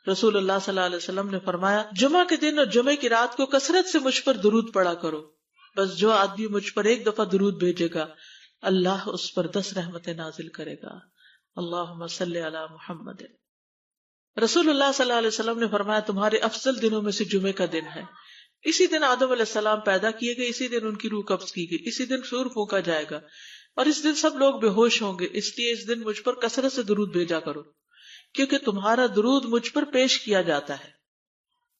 رسول اللہ صلی اللہ علیہ وسلم نے فرمایا جمعہ کے دن اور جمعے کی رات کو کثرت سے مجھ پر درود پڑا کرو، بس جو آدمی مجھ پر ایک دفعہ درود بھیجے گا اللہ اس پر 10 رحمتیں نازل کرے گا۔ اللہم صلی علی محمد۔ رسول اللہ صلی اللہ علیہ وسلم نے فرمایا تمہارے افضل دنوں میں سے جمعے کا دن ہے، اسی دن آدم علیہ السلام پیدا کیے گئے، اسی دن ان کی روح قبض کی گئی، اسی دن سور پھونکا جائے گا اور اس دن سب لوگ بے ہوش ہوں گے، اس لیے اس دن مجھ پر کثرت سے درود بھیجا کرو کیونکہ تمہارا درود مجھ پر پیش کیا جاتا ہے۔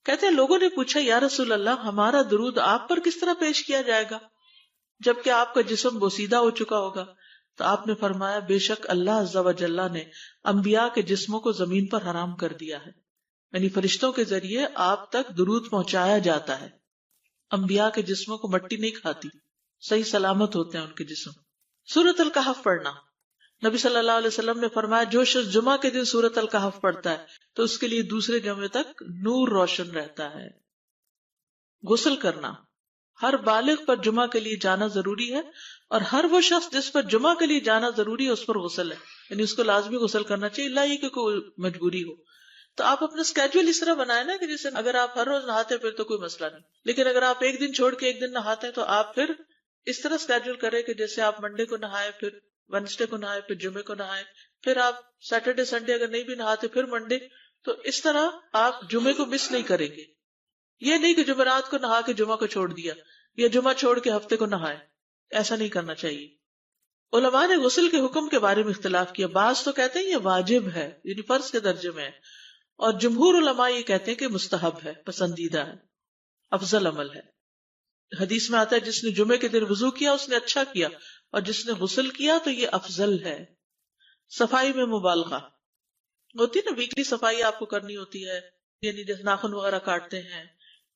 کہتے ہیں لوگوں نے پوچھا یا رسول اللہ ہمارا درود آپ پر کس طرح پیش کیا جائے گا جبکہ آپ کا جسم بوسیدہ ہو چکا ہوگا؟ تو آپ نے فرمایا بے شک اللہ عز و جل نے انبیاء کے جسموں کو زمین پر حرام کر دیا ہے، یعنی فرشتوں کے ذریعے آپ تک درود پہنچایا جاتا ہے۔ انبیاء کے جسموں کو مٹی نہیں کھاتی، صحیح سلامت ہوتے ہیں ان کے جسم۔ سورۃ الکہف پڑھنا، نبی صلی اللہ علیہ وسلم نے فرمایا جو شخص جمعہ کے دن سورۃ الکہف پڑھتا ہے تو اس کے لیے دوسرے جمعے تک نور روشن رہتا ہے۔ غسل کرنا، ہر بالغ پر جمعہ کے لیے جانا ضروری ہے اور ہر وہ شخص جس پر جمعہ کے لیے جانا ضروری ہے اس پر غسل ہے، یعنی اس کو لازمی غسل کرنا چاہیے، اللہ یہ کہ کوئی مجبوری ہو۔ تو آپ اپنا اسکیجول اس طرح بنائیں نا کہ جیسے اگر آپ ہر روز نہاتے ہیں پھر تو کوئی مسئلہ نہیں، لیکن اگر آپ ایک دن چھوڑ کے ایک دن نہاتے ہیں تو آپ پھر اس طرح اسکیجول کریں کہ جیسے آپ منڈے کو نہائے، پھر وینسڈے کو نہائے، پھر جمعے کو نہائے، پھر آپ سیٹرڈے سنڈے اگر نہیں بھی نہاتے پھر منڈے، تو اس طرح آپ جمعے کو مس نہیں کریں گے۔ یہ نہیں کہ جمعرات کو نہا کے جمعہ کو چھوڑ دیا یا جمعہ چھوڑ کے ہفتے کو نہائے، ایسا نہیں کرنا چاہیے۔ علماء نے غسل کے حکم کے بارے میں اختلاف کیا، بعض تو کہتے ہیں یہ واجب ہے یعنی فرض کے درجے میں ہے، اور جمہور علماء یہ کہتے ہیں کہ مستحب ہے، پسندیدہ ہے، افضل عمل ہے۔ حدیث میں آتا ہے جس نے جمعے کے دن وضو کیا اس نے اچھا کیا اور جس نے غسل کیا تو یہ افضل ہے۔ صفائی میں مبالغہ ہوتی نا، ویکلی صفائی آپ کو کرنی ہوتی ہے، یعنی جیسے ناخن وغیرہ کاٹتے ہیں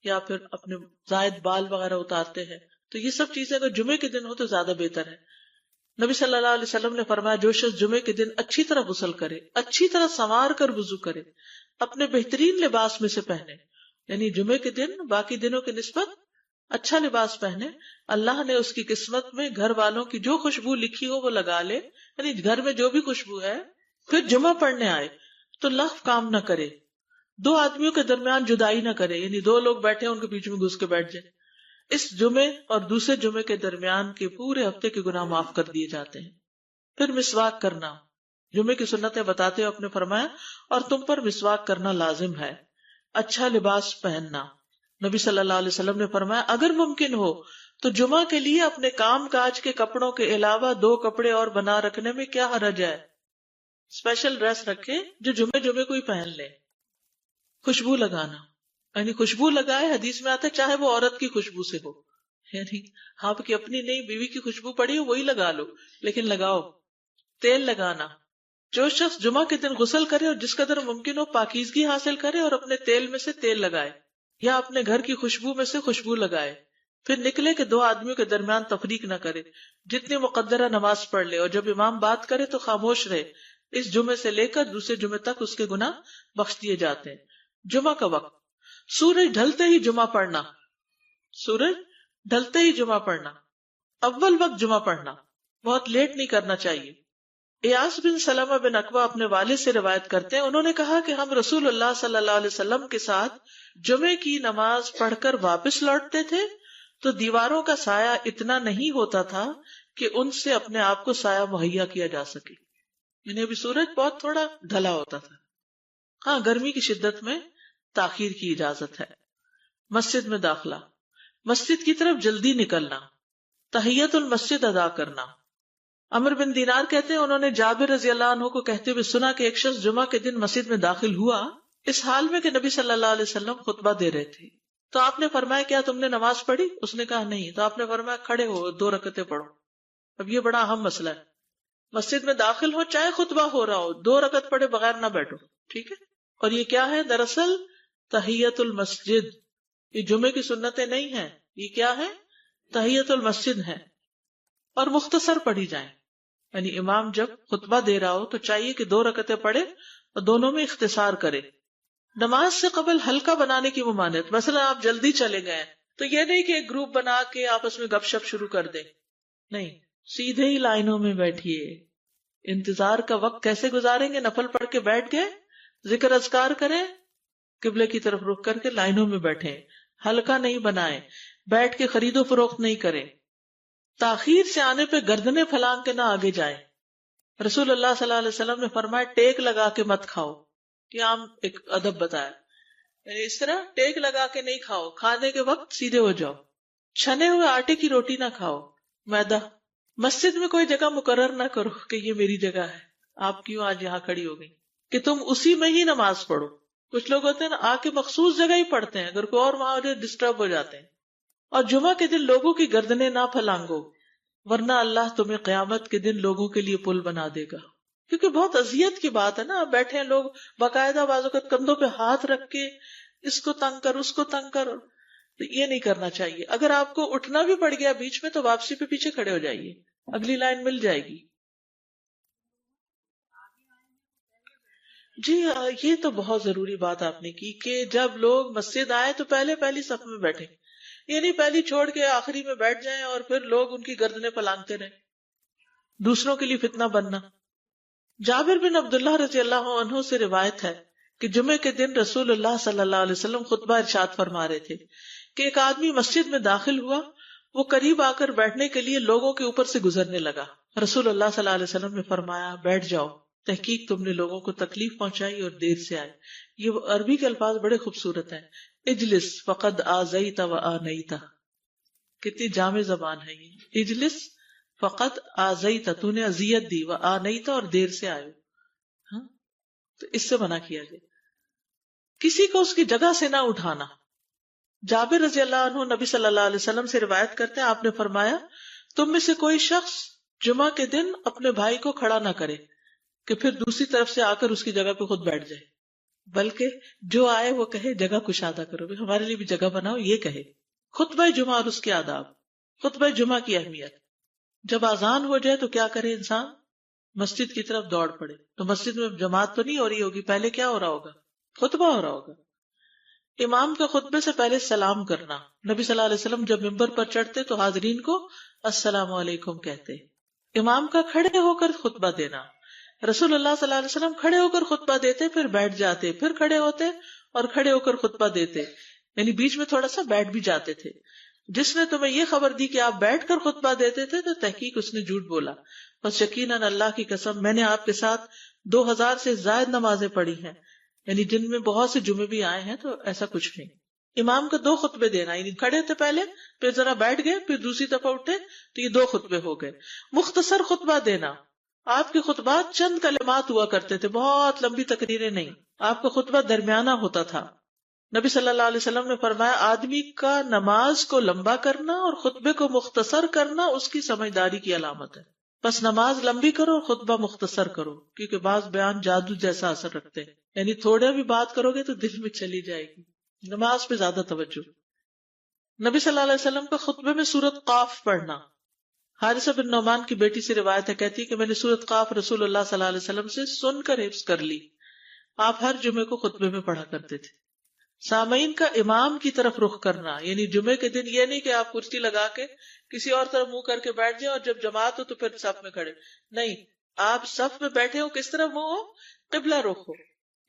یا پھر اپنے زائد بال وغیرہ اتارتے ہیں، تو یہ سب چیزیں اگر جمعے کے دن ہو تو زیادہ بہتر ہے۔ نبی صلی اللہ علیہ وسلم نے فرمایا جو شخص جمعے کے دن اچھی طرح غسل کرے، اچھی طرح سنوار کر وضو کرے، اپنے بہترین لباس میں سے پہنے، یعنی جمعے کے دن باقی دنوں کی نسبت اچھا لباس پہنے، اللہ نے اس کی قسمت میں گھر والوں کی جو خوشبو لکھی ہو وہ لگا لے، یعنی گھر میں جو بھی خوشبو ہے، پھر جمعہ پڑھنے آئے تو لغو کام نہ کرے، 2 آدمیوں کے درمیان جدائی نہ کرے، یعنی 2 لوگ بیٹھے ان کے بیچ میں گھس کے بیٹھ جائے۔ اس جمعے اور دوسرے جمعے کے درمیان کے پورے ہفتے کے گناہ معاف کر دیے جاتے ہیں۔ پھر مسواک کرنا، جمعے کی سنتیں بتاتے ہوئے آپ نے فرمایا اور تم پر مسواک کرنا لازم ہے۔ اچھا لباس پہننا، نبی صلی اللہ علیہ وسلم نے فرمایا اگر ممکن ہو تو جمعہ کے لیے اپنے کام کاج کے کپڑوں کے علاوہ 2 کپڑے اور بنا رکھنے میں کیا حرج ہے، اسپیشل ڈریس رکھے جو جمعے کو ہی پہن لے۔ خوشبو لگانا، یعنی خوشبو لگائے، حدیث میں آتا ہے چاہے وہ عورت کی خوشبو سے ہو، یعنی آپ کی اپنی نہیں، بیوی کی خوشبو پڑی ہو وہی لگا لو لیکن لگاؤ۔ تیل لگانا، جو شخص جمعہ کے دن غسل کرے اور جس قدر ممکن ہو پاکیزگی حاصل کرے اور اپنے تیل میں سے تیل لگائے یا اپنے گھر کی خوشبو میں سے خوشبو لگائے، پھر نکلے کہ 2 آدمیوں کے درمیان تفریق نہ کرے، جتنی مقدرہ نماز پڑھ لے اور جب امام بات کرے تو خاموش رہے، اس جمعے سے لے کر دوسرے جمعے تک اس کے گناہ بخش دیے جاتے ہیں۔ جمعہ کا وقت، سورج ڈھلتے ہی جمعہ پڑھنا، سورج ڈھلتے ہی جمعہ پڑھنا، اول وقت جمعہ پڑھنا، بہت لیٹ نہیں کرنا چاہیے۔ ایاس بن سلمہ بن عقبہ اپنے والد سے روایت کرتے ہیں، انہوں نے کہا کہ ہم رسول اللہ صلی اللہ علیہ وسلم کے ساتھ جمعے کی نماز پڑھ کر واپس لوٹتے تھے تو دیواروں کا سایہ اتنا نہیں ہوتا تھا کہ ان سے اپنے آپ کو سایہ مہیا کیا جا سکے، یعنی ابھی سورج بہت تھوڑا ڈھلا ہوتا تھا۔ ہاں گرمی کی شدت میں تاخیر کی اجازت ہے۔ مسجد میں داخلہ، مسجد کی طرف جلدی نکلنا، تحیت المسجد ادا کرنا۔ عمر بن دینار کہتے ہیں انہوں نے جابر رضی اللہ عنہ کو کہتے ہوئے سنا کہ ایک شخص جمعہ کے دن مسجد میں داخل ہوا اس حال میں کہ نبی صلی اللہ علیہ وسلم خطبہ دے رہے تھے، تو آپ نے فرمایا کیا تم نے نماز پڑھی؟ اس نے کہا نہیں، تو آپ نے فرمایا کھڑے ہو 2 رکعتیں پڑھو۔ اب یہ بڑا اہم مسئلہ ہے، مسجد میں داخل ہو چاہے خطبہ ہو رہا ہو 2 رکعت پڑھے بغیر نہ بیٹھو، ٹھیک ہے؟ اور یہ کیا ہے؟ دراصل تحیت المسجد، یہ جمعے کی سنتیں نہیں ہیں، یہ کیا ہے؟ تحیت المسجد ہے، اور مختصر پڑھی جائیں، یعنی امام جب خطبہ دے رہا ہو تو چاہیے کہ 2 رکعتیں پڑھے اور دونوں میں اختصار کرے۔ نماز سے قبل حلقہ بنانے کی ممانعت، مثلا آپ جلدی چلے گئے تو یہ نہیں کہ ایک گروپ بنا کے آپس میں گپ شپ شروع کر دیں، نہیں، سیدھے ہی لائنوں میں بیٹھیے۔ انتظار کا وقت کیسے گزاریں گے؟ نفل پڑھ کے بیٹھ گئے، ذکر اذکار کریں، قبلے کی طرف رخ کر کے لائنوں میں بیٹھیں، حلقہ نہیں بنائیں، بیٹھ کے خرید و فروخت نہیں کریں، تاخیر سے آنے پہ گردنیں پھلانگ کے نہ آگے جائیں۔ رسول اللہ صلی اللہ علیہ وسلم نے فرمایا ٹیک لگا کے مت کھاؤ، یہ عام ایک ادب بتایا، یعنی اس طرح ٹیک لگا کے نہیں کھاؤ، کھانے کے وقت سیدھے ہو جاؤ۔ چھنے ہوئے آٹے کی روٹی نہ کھاؤ، میدا۔ مسجد میں کوئی جگہ مقرر نہ کرو کہ یہ میری جگہ ہے، آپ کیوں آج یہاں کھڑی ہو گئی، کہ تم اسی میں ہی نماز پڑھو۔ کچھ لوگ ہوتے ہیں نا آ کے مخصوص جگہ ہی پڑھتے ہیں، اگر کوئی اور وہاں ڈسٹرب ہو جاتے ہیں۔ اور جمعہ کے دن لوگوں کی گردنیں نہ پھلانگو، ورنہ اللہ تمہیں قیامت کے دن لوگوں کے لیے پل بنا دے گا۔ کیونکہ بہت اذیت کی بات ہے نا، آپ بیٹھے ہیں لوگ باقاعدہ بازو کا کندھوں پہ ہاتھ رکھ کے اس کو تنگ کر اس کو تنگ کر، تو یہ نہیں کرنا چاہیے۔ اگر آپ کو اٹھنا بھی پڑ گیا بیچ میں تو واپسی پہ پیچھے کھڑے ہو جائیے، اگلی لائن مل جائے گی۔ جی یہ تو بہت ضروری بات آپ نے کی کہ جب لوگ مسجد آئے تو پہلی صف میں بیٹھے، یہ نہیں پہلی چھوڑ کے آخری میں بیٹھ جائیں اور پھر لوگ ان کی گردنیں پلانگتے رہیں، دوسروں کے لیے فتنہ بننا۔ جابر بن عبداللہ رضی اللہ عنہ سے روایت ہے کہ جمعے کے دن رسول اللہ صلی اللہ علیہ وسلم خطبہ ارشاد فرما رہے تھے کہ ایک آدمی مسجد میں داخل ہوا، وہ قریب آ کر بیٹھنے کے لیے لوگوں کے اوپر سے گزرنے لگا۔ رسول اللہ صلی اللہ علیہ وسلم نے فرمایا بیٹھ جاؤ، تحقیق تم نے لوگوں کو تکلیف پہنچائی اور دیر سے آئے۔ یہ عربی کے الفاظ بڑے خوبصورت ہیں، اجلس فقد آذیت و آنیت، کتنی جامع زبان ہے یہ۔ اجلس فقط آذیت، تو نے اذیت دی، و آنیت، اور دیر سے آئے، ہاں تو اس سے منع کیا گیا۔ کسی کو اس کی جگہ سے نہ اٹھانا۔ جابر رضی اللہ عنہ نبی صلی اللہ علیہ وسلم سے روایت کرتے ہیں، آپ نے فرمایا تم میں سے کوئی شخص جمعہ کے دن اپنے بھائی کو کھڑا نہ کرے کہ پھر دوسری طرف سے آ کر اس کی جگہ پہ خود بیٹھ جائے، بلکہ جو آئے وہ کہے جگہ کشادہ کرو، بھی ہمارے لیے بھی جگہ بناؤ، یہ کہے۔ خطبہ جمعہ اور اس کے آداب۔ خطبہ جمعہ کی اہمیت، جب اذان ہو جائے تو کیا کرے انسان؟ مسجد کی طرف دوڑ پڑے۔ تو مسجد میں جماعت تو نہیں ہو رہی ہوگی، پہلے کیا ہو رہا ہوگا؟ خطبہ ہو رہا ہوگا۔ امام کا خطبے سے پہلے سلام کرنا۔ نبی صلی اللہ علیہ وسلم جب ممبر پر چڑھتے تو حاضرین کو السلام علیکم کہتے۔ امام کا کھڑے ہو کر خطبہ دینا۔ رسول اللہ صلی اللہ علیہ وسلم کھڑے ہو کر خطبہ دیتے، پھر بیٹھ جاتے، پھر کھڑے ہوتے اور کھڑے ہو کر خطبہ دیتے، یعنی بیچ میں تھوڑا سا بیٹھ بھی جاتے تھے۔ جس نے تمہیں یہ خبر دی کہ آپ بیٹھ کر خطبہ دیتے تھے تو تحقیق اس نے جھوٹ بولا۔ بس یقیناً اللہ کی قسم میں نے آپ کے ساتھ 2000 سے زائد نمازیں پڑھی ہیں، یعنی جن میں بہت سے جمعے بھی آئے ہیں، تو ایسا کچھ نہیں۔ امام کا 2 خطبے دینا، یعنی کھڑے تھے پہلے، پھر ذرا بیٹھ گئے، پھر دوسری دفعہ اٹھے تو یہ 2 خطبے ہو گئے۔ مختصر خطبہ دینا۔ آپ کے خطبات چند کلمات ہوا کرتے تھے، بہت لمبی تقریریں نہیں۔ آپ کا خطبہ درمیانہ ہوتا تھا۔ نبی صلی اللہ علیہ وسلم نے فرمایا آدمی کا نماز کو لمبا کرنا اور خطبے کو مختصر کرنا اس کی سمجھداری کی علامت ہے۔ بس نماز لمبی کرو اور خطبہ مختصر کرو، کیونکہ بعض بیان جادو جیسا اثر رکھتے ہیں، یعنی تھوڑے بھی بات کرو گے تو دل میں چلی جائے گی۔ نماز پہ زیادہ توجہ۔ نبی صلی اللہ علیہ وسلم کا خطبے میں سورۃ قاف پڑھنا۔ حارثہ بن نعمان کی بیٹی سے روایت ہے، کہتی ہے کہ میں نے سورۃ قاف رسول اللہ صلی اللہ علیہ وسلم سے سن کر حفظ کر لی۔ آپ ہر جمعے کو خطبے میں پڑھا کرتے تھے۔ سامعین کا امام کی طرف رخ کرنا، یعنی جمعے کے دن یہ نہیں کہ آپ کرسی لگا کے کسی اور طرف منہ کر کے بیٹھ جائیں اور جب جماعت ہو تو پھر صف میں کھڑے، نہیں، آپ صف میں بیٹھے ہو، کس طرف منہ ہو؟ قبلہ رخ ہو،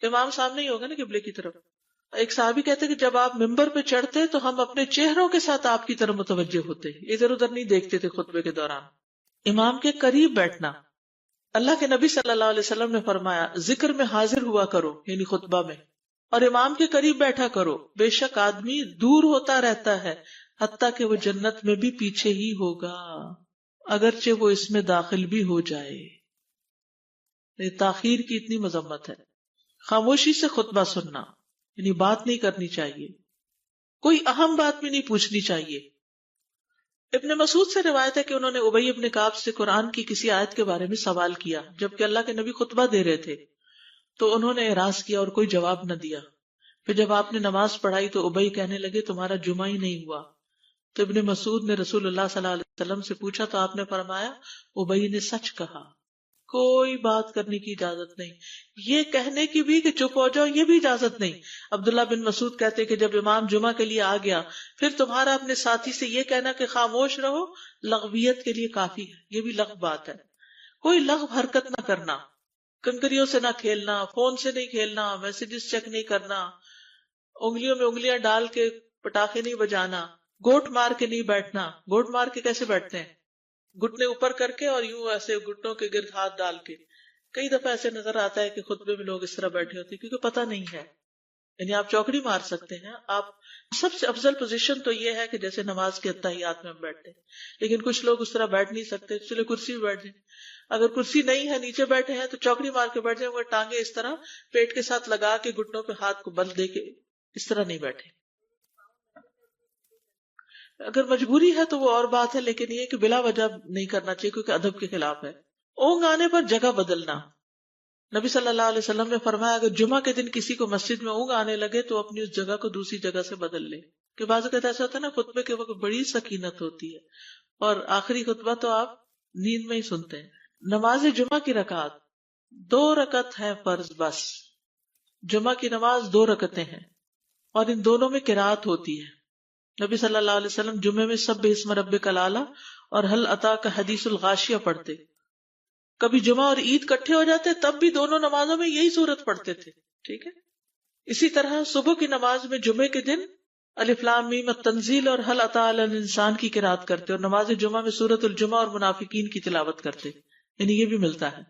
امام سامنے ہی ہوگا نا قبلے کی طرف۔ ایک صحابی کہتے کہ جب آپ ممبر پہ چڑھتے تو ہم اپنے چہروں کے ساتھ آپ کی طرف متوجہ ہوتے، ادھر ادھر نہیں دیکھتے تھے خطبے کے دوران۔ امام کے قریب بیٹھنا۔ اللہ کے نبی صلی اللہ علیہ وسلم نے فرمایا ذکر میں حاضر ہوا کرو، یعنی خطبہ میں، اور امام کے قریب بیٹھا کرو، بے شک آدمی دور ہوتا رہتا ہے حتیٰ کہ وہ جنت میں بھی پیچھے ہی ہوگا اگرچہ وہ اس میں داخل بھی ہو جائے۔ یہ تاخیر کی اتنی مذمت ہے۔ خاموشی سے خطبہ سننا، یعنی بات نہیں کرنی چاہیے، کوئی اہم بات بھی نہیں پوچھنی چاہیے۔ ابن مسعود سے روایت ہے کہ انہوں نے ابی ابن کعب سے قرآن کی کسی آیت کے بارے میں سوال کیا جبکہ اللہ کے نبی خطبہ دے رہے تھے، تو انہوں نے اعراض کیا اور کوئی جواب نہ دیا۔ پھر جب آپ نے نماز پڑھائی تو ابی کہنے لگے تمہارا جمعہ ہی نہیں ہوا۔ تو ابن مسعود نے رسول اللہ صلی اللہ علیہ وسلم سے پوچھا تو آپ نے فرمایا ابی نے سچ کہا، کوئی بات کرنے کی اجازت نہیں، یہ کہنے کی بھی کہ چپ ہو جاؤ یہ بھی اجازت نہیں۔ عبداللہ بن مسعود کہتے کہ جب امام جمعہ کے لیے آ گیا پھر تمہارا اپنے ساتھی سے یہ کہنا کہ خاموش رہو لغویت کے لیے کافی ہے، یہ بھی لغو بات ہے۔ کوئی لغو حرکت نہ کرنا، کنکریوں سے نہ کھیلنا، فون سے نہیں کھیلنا، میسجز چیک نہیں کرنا، انگلیوں میں انگلیاں ڈال کے پٹاخے نہیں بجانا، گوٹ مار کے نہیں بیٹھنا. گوٹ مار کے کیسے بیٹھتے ہیں؟ گھٹنے اوپر کر کے اور یوں ایسے گھٹنوں کے گرد ہاتھ ڈال کے. کئی دفعہ ایسے نظر آتا ہے کہ خطبے میں لوگ اس طرح بیٹھے ہوتے ہیں کیونکہ پتہ نہیں ہے. یعنی آپ چوکڑی مار سکتے ہیں. آپ سب سے افضل پوزیشن تو یہ ہے کہ جیسے نماز کے اتحیات میں ہم بیٹھتے ہیں، لیکن کچھ لوگ اس طرح بیٹھ نہیں سکتے، اس لیے کرسی میں بیٹھ جائیں. اگر کرسی نہیں ہے، نیچے بیٹھے ہیں تو چوکڑی مار کے بیٹھ جائیں، مگر ٹانگیں اس طرح پیٹ کے ساتھ لگا کے گھٹنوں پہ ہاتھ کو بل دے کے اس طرح نہیں بیٹھے. اگر مجبوری ہے تو وہ اور بات ہے، لیکن یہ کہ بلا وجہ نہیں کرنا چاہیے کیونکہ ادب کے خلاف ہے. اونگ آنے پر جگہ بدلنا. نبی صلی اللہ علیہ وسلم نے فرمایا اگر جمعہ کے دن کسی کو مسجد میں اونگ آنے لگے تو اپنی اس جگہ کو دوسری جگہ سے بدل لے. کہ بعض اوقات ایسا ہوتا ہے نا، خطبے کے وقت بڑی سکینت ہوتی ہے اور آخری خطبہ تو آپ نیند میں ہی سنتے ہیں. نماز جمعہ کی رکعت 2 رکعت ہے فرض بس. جمعہ کی نماز 2 رکعتیں ہیں اور ان دونوں میں قرات ہوتی ہے. نبی صلی اللہ علیہ وسلم جمعے میں سبح اسم ربک الاعلی اور هل اتاک حدیث الغاشیہ پڑھتے. کبھی جمعہ اور عید کٹھے ہو جاتے تب بھی دونوں نمازوں میں یہی سورت پڑھتے تھے. ٹھیک ہے. اسی طرح صبح کی نماز میں جمعے کے دن الف لام میم التنزیل اور هل اتی علی الانسان کی قرات کرتے اور نماز جمعہ میں سورۃ الجمعہ اور منافقین کی تلاوت کرتے. یعنی یہ بھی ملتا ہے.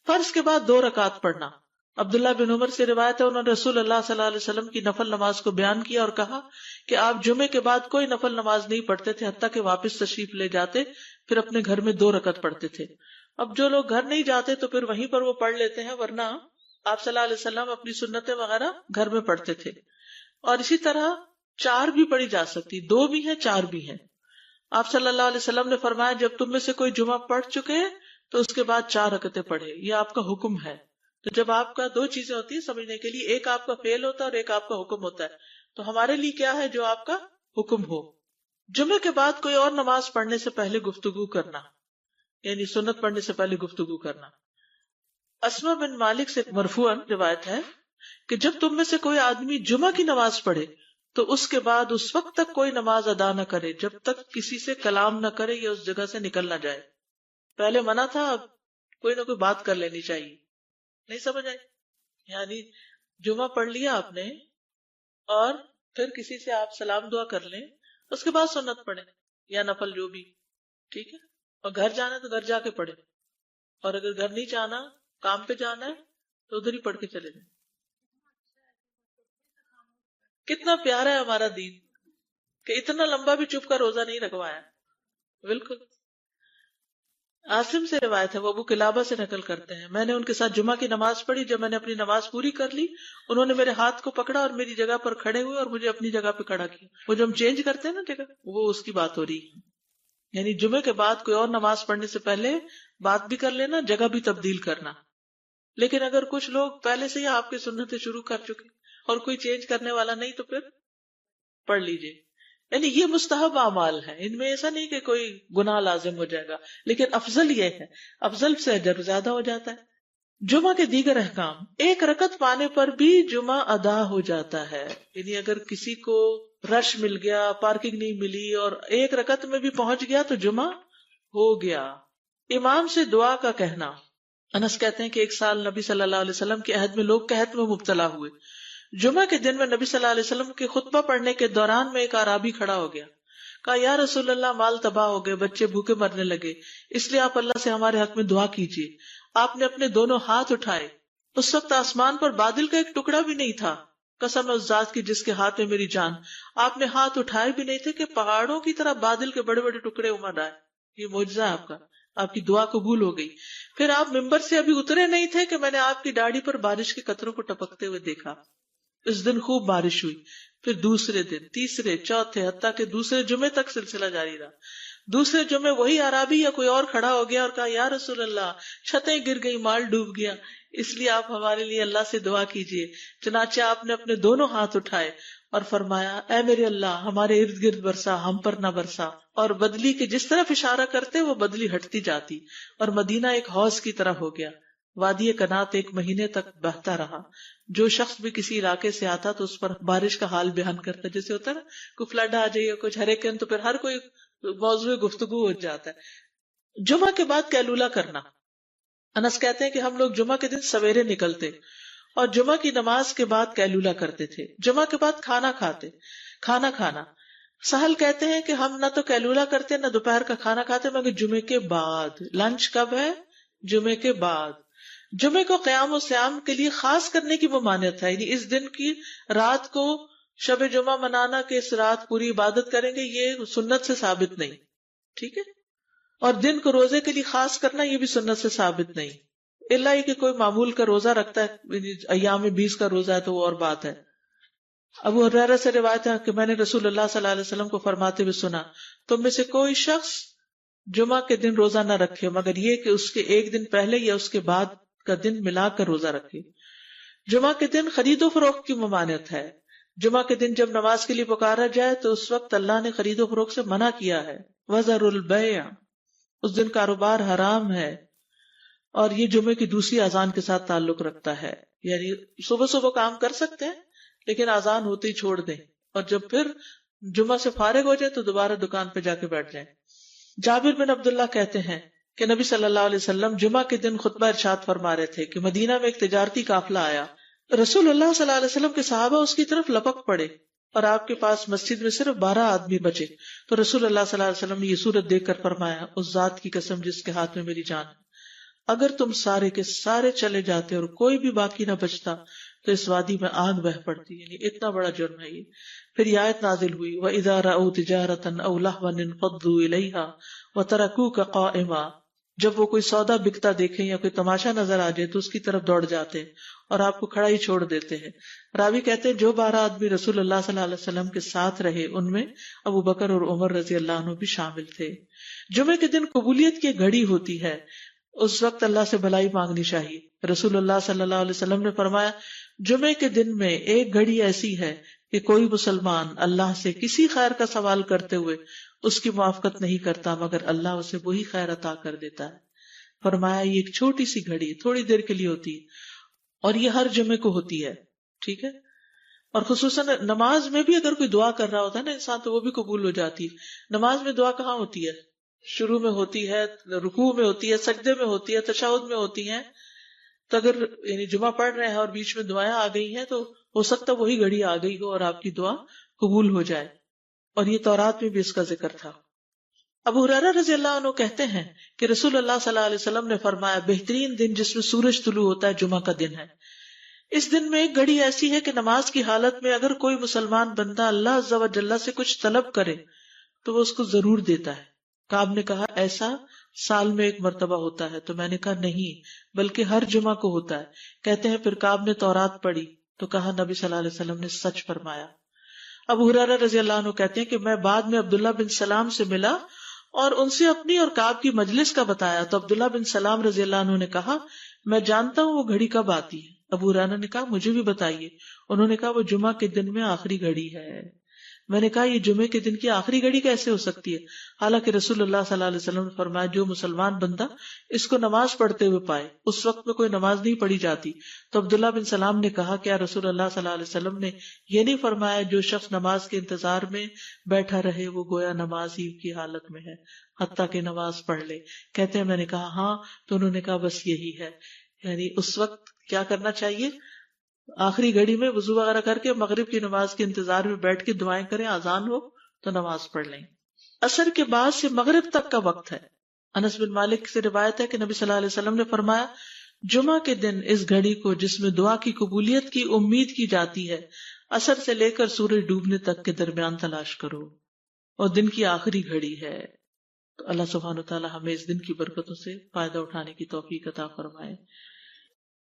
فرض کے بعد 2 رکعت پڑھنا. عبداللہ بن عمر سے روایت ہے انہوں نے رسول اللہ صلی اللہ علیہ وسلم کی نفل نماز کو بیان کیا اور کہا کہ آپ جمعے کے بعد کوئی نفل نماز نہیں پڑھتے تھے حتیٰ کہ واپس تشریف لے جاتے پھر اپنے گھر میں 2 رکعت پڑھتے تھے. اب جو لوگ گھر نہیں جاتے تو پھر وہیں پر وہ پڑھ لیتے ہیں، ورنہ آپ صلی اللہ علیہ وسلم اپنی سنتیں وغیرہ گھر میں پڑھتے تھے. اور اسی طرح 4 بھی پڑھی جا سکتی، 2 بھی ہیں 4 بھی ہیں. آپ صلی اللہ علیہ وسلم نے فرمایا جب تم میں سے کوئی جمعہ پڑھ چکے تو اس کے بعد 4 رکعتیں پڑھے. یہ آپ کا حکم ہے. تو جب آپ کا 2 چیزیں ہوتی ہیں سمجھنے کے لیے، ایک آپ کا فعل ہوتا ہے اور ایک آپ کا حکم ہوتا ہے. تو ہمارے لیے کیا ہے جو آپ کا حکم ہو. جمعے کے بعد کوئی اور نماز پڑھنے سے پہلے گفتگو کرنا، یعنی سنت پڑھنے سے پہلے گفتگو کرنا. اسما بن مالک سے مرفوعاً روایت ہے کہ جب تم میں سے کوئی آدمی جمعہ کی نماز پڑھے تو اس کے بعد اس وقت تک کوئی نماز ادا نہ کرے جب تک کسی سے کلام نہ کرے یا اس جگہ سے نکل نہ جائے. پہلے منع تھا، اب کوئی نہ کوئی بات کر لینی چاہیے. نہیں سمجھ آئی؟ یعنی جمعہ پڑھ لیا آپ نے اور پھر کسی سے آپ سلام دعا کر لیں، اس کے بعد سنت پڑھیں یا نفل جو بھی. ٹھیک ہے. اور گھر جانا ہے تو گھر جا کے پڑھیں، اور اگر گھر نہیں جانا کام پہ جانا ہے تو ادھر ہی پڑھ کے چلے جائیں. کتنا پیارا ہے ہمارا دین کہ اتنا لمبا بھی چپ کا روزہ نہیں رکھوایا. بالکل. عاصم سے روایت ہے، وہ ابو قلابہ سے نقل کرتے ہیں میں نے ان کے ساتھ جمعہ کی نماز پڑھی. جب میں نے اپنی نماز پوری کر لی انہوں نے میرے ہاتھ کو پکڑا اور میری جگہ پر کھڑے ہوئے اور مجھے اپنی جگہ پہ کھڑا کیا. وہ جو ہم چینج کرتے ہیں نا جگہ، وہ اس کی بات ہو رہی ہے. یعنی جمعے کے بعد کوئی اور نماز پڑھنے سے پہلے بات بھی کر لینا، جگہ بھی تبدیل کرنا. لیکن اگر کچھ لوگ پہلے سے ہی آپ کی سنتیں شروع کر چکے اور کوئی چینج کرنے والا نہیں تو پھر پڑھ لیجئے. یعنی یہ مستحب اعمال ہے، ان میں ایسا نہیں کہ کوئی گناہ لازم ہو جائے گا، لیکن افضل یہ ہے، افضل سے اجر زیادہ ہو جاتا ہے. جمعہ کے دیگر احکام. 1 رکعت پانے پر بھی جمعہ ادا ہو جاتا ہے. یعنی اگر کسی کو رش مل گیا، پارکنگ نہیں ملی اور 1 رکعت میں بھی پہنچ گیا تو جمعہ ہو گیا. امام سے دعا کا کہنا. انس کہتے ہیں کہ ایک سال نبی صلی اللہ علیہ وسلم کے عہد میں لوگ قحط میں مبتلا ہوئے. جمعہ کے دن میں نبی صلی اللہ علیہ وسلم کے خطبہ پڑھنے کے دوران میں ایک اعرابی کھڑا ہو گیا. کہا یا رسول اللہ، مال تباہ ہو گئے، بچے بھوکے مرنے لگے، اس لیے آپ اللہ سے ہمارے حق میں دعا کیجیے. آپ نے اپنے دونوں ہاتھ اٹھائے. اس وقت آسمان پر بادل کا ایک ٹکڑا بھی نہیں تھا. قسم اس ذات کی جس کے ہاتھ میں میری جان، آپ نے ہاتھ اٹھائے بھی نہیں تھے کہ پہاڑوں کی طرح بادل کے بڑے بڑے ٹکڑے امڑ آئے. یہ معجزہ ہے آپ کا، آپ کی دعا قبول ہو گئی. پھر آپ ممبر سے ابھی اترے نہیں تھے کہ میں نے آپ کی داڑھی پر بارش کے قطروں کو ٹپکتے ہوئے دیکھا. اس دن خوب بارش ہوئی. پھر دوسرے دن، تیسرے، چوتھے، حتیٰ کہ دوسرے جمعے تک سلسلہ جاری رہا. دوسرے جمعے وہی عرابی یا کوئی اور کھڑا ہو گیا اور کہا یا رسول اللہ، چھتیں گر گئی، مال ڈوب گیا، اس لیے آپ ہمارے لیے اللہ سے دعا کیجیے. چنانچہ آپ نے اپنے دونوں ہاتھ اٹھائے اور فرمایا اے میرے اللہ، ہمارے ارد گرد برسا، ہم پر نہ برسا. اور بدلی کے جس طرف اشارہ کرتے وہ بدلی ہٹتی جاتی اور مدینہ ایک حوض کی طرح ہو گیا. وادی کنات 1 مہینے تک بہتا رہا. جو شخص بھی کسی علاقے سے آتا تو اس پر بارش کا حال بیان کرتا. جیسے ہوتا ہے نا کوئی فلڈ آ جائے، کچھ ہریکن، تو پھر ہر کوئی موضوع گفتگو ہو جاتا ہے. جمعہ کے بعد قیلولہ کرنا. انس کہتے ہیں کہ ہم لوگ جمعہ کے دن سویرے نکلتے اور جمعہ کی نماز کے بعد قیلولہ کرتے تھے، جمعہ کے بعد کھانا کھانا. سہل کہتے ہیں کہ ہم نہ تو قیلولہ کرتے نہ دوپہر کا کھانا کھاتے مگر جمعے کے بعد. لنچ کب ہے؟ جمعے کے بعد. جمعے کو قیام و سیام کے لیے خاص کرنے کی ممانعت ہے، یعنی اس دن کی رات کو شب جمعہ منانا کہ اس رات پوری عبادت کریں گے، یہ سنت سے ثابت نہیں. ٹھیک ہے. اور دن کو روزے کے لیے خاص کرنا یہ بھی سنت سے ثابت نہیں، الا یہ کہ کوئی معمول کا روزہ رکھتا ہے، ایام 20 کا روزہ ہے تو وہ اور بات ہے. ابو ہریرہ سے روایت ہے کہ میں نے رسول اللہ صلی اللہ علیہ وسلم کو فرماتے ہوئے سنا، تم میں سے کوئی شخص جمعہ کے دن روزہ نہ رکھے مگر یہ کہ اس کے ایک دن پہلے یا اس کے بعد کا دن ملا کر روزہ رکھے. جمعہ کے دن خرید و فروخت کی ممانعت ہے. جمعہ کے دن جب نماز کے لیے پکارا جائے تو اس وقت اللہ نے خرید و فروخت سے منع کیا ہے. وَذَرُوا الْبَيْعَ، اس دن کاروبار حرام ہے. اور یہ جمعے کی دوسری اذان کے ساتھ تعلق رکھتا ہے، یعنی صبح صبح کام کر سکتے ہیں لیکن اذان ہوتے ہی چھوڑ دیں، اور جب پھر جمعہ سے فارغ ہو جائے تو دوبارہ دکان پہ جا کے بیٹھ جائیں. جابر بن عبداللہ کہتے ہیں کہ نبی صلی اللہ علیہ وسلم جمعہ کے دن خطبہ ارشاد فرما رہے تھے کہ مدینہ میں ایک تجارتی قافلہ آیا. رسول اللہ صلی اللہ علیہ وسلم کے صحابہ اس کی طرف لپک پڑے اور آپ کے پاس مسجد میں صرف 12 آدمی بچے. تو رسول اللہ صلی اللہ علیہ وسلم نے یہ صورت دیکھ کر فرمایا، اس ذات کی قسم جس کے ہاتھ میں میری جان ہے، اگر تم سارے کے سارے چلے جاتے اور کوئی بھی باقی نہ بچتا تو اس وادی میں آگ بہہ پڑتی. یعنی اتنا بڑا جرم ہے یہ. پھر یہ آیت نازل ہوئی، وَإِذَا رَأَوْا تِجَارَةً أَوْ لَهْوًا انفضوا إِلَيْهَا وَتَرَكُوكَ قَائِمًا، جب وہ کوئی سودا بکتا دیکھیں یا کوئی تماشا نظر آ جائے تو اس کی طرف دوڑ جاتے اور آپ کو کھڑا ہی چھوڑ دیتے ہیں. راوی کہتے ہیں جو 12 آدمی رسول اللہ صلی اللہ علیہ وسلم کے ساتھ رہے ان میں ابو بکر اور عمر رضی اللہ عنہ بھی شامل تھے. جمعے کے دن قبولیت کی گھڑی ہوتی ہے، اس وقت اللہ سے بھلائی مانگنی چاہیے. رسول اللہ صلی اللہ علیہ وسلم نے فرمایا، جمعے کے دن میں ایک گھڑی ایسی ہے کہ کوئی مسلمان اللہ سے کسی خیر کا سوال کرتے ہوئے اس کی موافقت نہیں کرتا مگر اللہ اسے وہی خیر عطا کر دیتا ہے. فرمایا یہ ایک چھوٹی سی گھڑی تھوڑی دیر کے لیے ہوتی ہے اور یہ ہر جمعے کو ہوتی ہے. ٹھیک ہے. اور خصوصاً نماز میں بھی اگر کوئی دعا کر رہا ہوتا ہے نا انسان تو وہ بھی قبول ہو جاتی ہے. نماز میں دعا کہاں ہوتی ہے؟ شروع میں ہوتی ہے، رکوع میں ہوتی ہے، سجدے میں ہوتی ہے، تشہد میں ہوتی ہیں. تو اگر یعنی جمعہ پڑھ رہے ہیں اور بیچ میں دعائیں آ گئی ہیں تو ہو سکتا وہی گھڑی آ گئی ہو اور آپ کی دعا قبول ہو جائے. اور یہ تورات میں بھی اس کا ذکر تھا. ابو ہریرہ رضی اللہ عنہ کہتے ہیں کہ رسول اللہ صلی اللہ علیہ وسلم نے فرمایا، بہترین دن جس میں سورج طلوع ہوتا ہے جمعہ کا دن ہے. اس دن میں ایک گھڑی ایسی ہے کہ نماز کی حالت میں اگر کوئی مسلمان بندہ اللہ عز و جل سے کچھ طلب کرے تو وہ اس کو ضرور دیتا ہے. کعب نے کہا ایسا سال میں ایک مرتبہ ہوتا ہے؟ تو میں نے کہا نہیں بلکہ ہر جمعہ کو ہوتا ہے. کہتے ہیں پھر کعب نے تورات پڑھی تو کہا نبی صلی اللہ علیہ وسلم نے سچ فرمایا. ابو ہریرہ رضی اللہ عنہ کہتے ہیں کہ میں بعد میں عبداللہ بن سلام سے ملا اور ان سے اپنی اور کعب کی مجلس کا بتایا تو عبداللہ بن سلام رضی اللہ عنہ نے کہا میں جانتا ہوں وہ گھڑی کب آتی ہے. ابو ہریرہ نے کہا مجھے بھی بتائیے. انہوں نے کہا وہ جمعہ کے دن میں آخری گھڑی ہے. میں نے کہا یہ جمعے کے دن کی آخری گھڑی کیسے ہو سکتی ہے؟ حالانکہ رسول اللہ صلی اللہ علیہ وسلم نے فرمایا جو مسلمان بندہ اس کو نماز پڑھتے ہوئے پائے. اس وقت میں کوئی نماز نہیں پڑھی جاتی. تو عبداللہ بن سلام نے کہا کیا رسول اللہ صلی اللہ علیہ وسلم نے یہ نہیں فرمایا جو شخص نماز کے انتظار میں بیٹھا رہے وہ گویا نماز ہی کی حالت میں ہے حتیٰ کہ نماز پڑھ لے؟ کہتے ہیں میں نے کہا ہاں. تو انہوں نے کہا بس یہی ہے، یعنی اس وقت کیا کرنا چاہیے؟ آخری گھڑی میں وضو وغیرہ کر کے مغرب کی نماز کے انتظار میں بیٹھ کے دعائیں کریں، اذان ہو تو نماز پڑھ لیں. عصر کے بعد سے مغرب تک کا وقت ہے. انس بن مالک سے روایت ہے کہ نبی صلی اللہ علیہ وسلم نے فرمایا جمعہ کے دن اس گھڑی کو جس میں دعا کی قبولیت کی امید کی جاتی ہے عصر سے لے کر سورج ڈوبنے تک کے درمیان تلاش کرو اور دن کی آخری گھڑی ہے. تو اللہ سبحانہ وتعالی ہمیں اس دن کی برکتوں سے فائدہ اٹھانے کی توفیق عطا فرمائے.